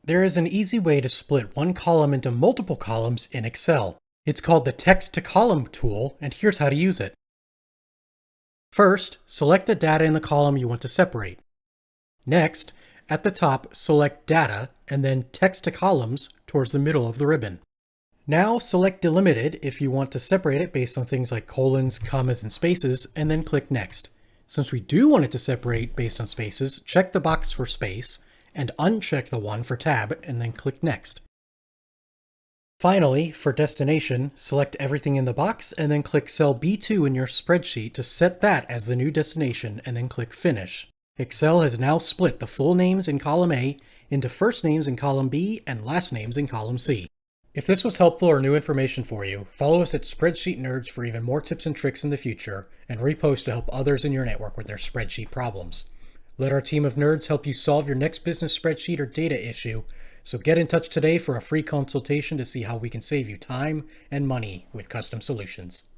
There is an easy way to split one column into multiple columns in Excel. It's called the text to column tool, and here's how to use it. First, select the data in the column you want to separate. Next, at the top, select Data and then Text to Columns towards the middle of the ribbon. Now select Delimited if you want to separate it based on things like colons, commas, and spaces, and then click Next. Since we do want it to separate based on spaces, check the box for space and uncheck the one for tab and then click Next. Finally, for destination, select everything in the box and then click cell B2 in your spreadsheet to set that as the new destination and then click Finish. Excel has now split the full names in column A into first names in column B and last names in column C. If this was helpful or new information for you, follow us at Spreadsheet Nerds for even more tips and tricks in the future, and repost to help others in your network with their spreadsheet problems. Let our team of nerds help you solve your next business spreadsheet or data issue, so get in touch today for a free consultation to see how we can save you time and money with custom solutions.